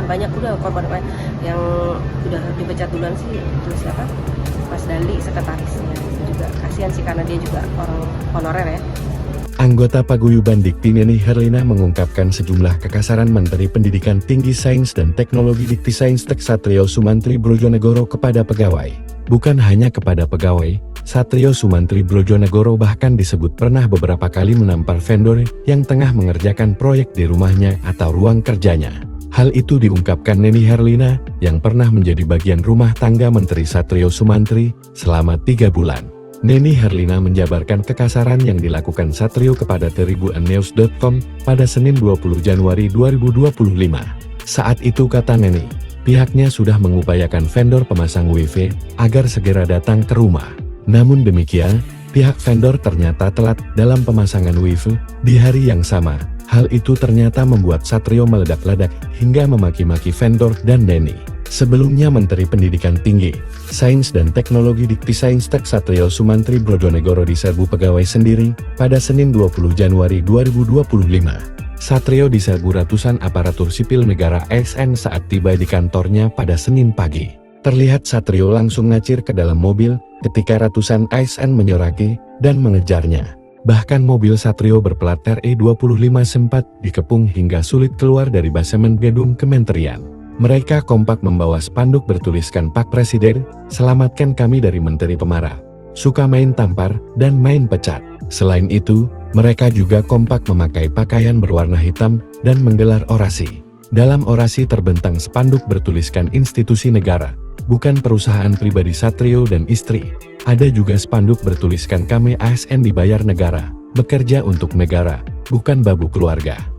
Banyak udah korban yang udah dipecat duluan sih, itu siapa? Mas Dali, sekretarisnya. Itu juga kasihan sih karena dia juga orang honorer ya. Anggota Paguyuban Dikti Neni Herlina mengungkapkan sejumlah kekasaran Menteri Pendidikan Tinggi Sains dan Teknologi Dikti Saintek Satrio Sumantri Brojonegoro kepada pegawai. Bukan hanya kepada pegawai, Satrio Sumantri Brojonegoro bahkan disebut pernah beberapa kali menampar vendor yang tengah mengerjakan proyek di rumahnya atau ruang kerjanya. Hal itu diungkapkan Neni Herlina yang pernah menjadi bagian rumah tangga Menteri Satrio Sumantri selama 3 bulan. Neni Herlina menjabarkan kekasaran yang dilakukan Satrio kepada Tribunnews.com pada Senin 20 Januari 2025. Saat itu kata Neni, pihaknya sudah mengupayakan vendor pemasang WiFi agar segera datang ke rumah. Namun demikian, pihak vendor ternyata telat dalam pemasangan WiFi di hari yang sama. Hal itu ternyata membuat Satrio meledak-ledak hingga memaki-maki vendor dan Neni. Sebelumnya Menteri Pendidikan Tinggi, Sains dan Teknologi Dikti Saintek Satrio Sumantri Brojonegoro diserbu pegawai sendiri pada Senin 20 Januari 2025. Satrio diserbu ratusan aparatur sipil negara ASN saat tiba di kantornya pada Senin pagi. Terlihat Satrio langsung ngacir ke dalam mobil ketika ratusan ASN menyoraki dan mengejarnya. Bahkan mobil Satrio berplat RE25 sempat dikepung hingga sulit keluar dari basemen gedung kementerian. Mereka kompak membawa spanduk bertuliskan Pak Presiden, selamatkan kami dari Menteri Pemarah. Suka main tampar dan main pecat. Selain itu, mereka juga kompak memakai pakaian berwarna hitam dan menggelar orasi. Dalam orasi terbentang spanduk bertuliskan institusi negara, bukan perusahaan pribadi Satrio dan istri. Ada juga spanduk bertuliskan kami ASN dibayar negara, bekerja untuk negara, bukan babu keluarga.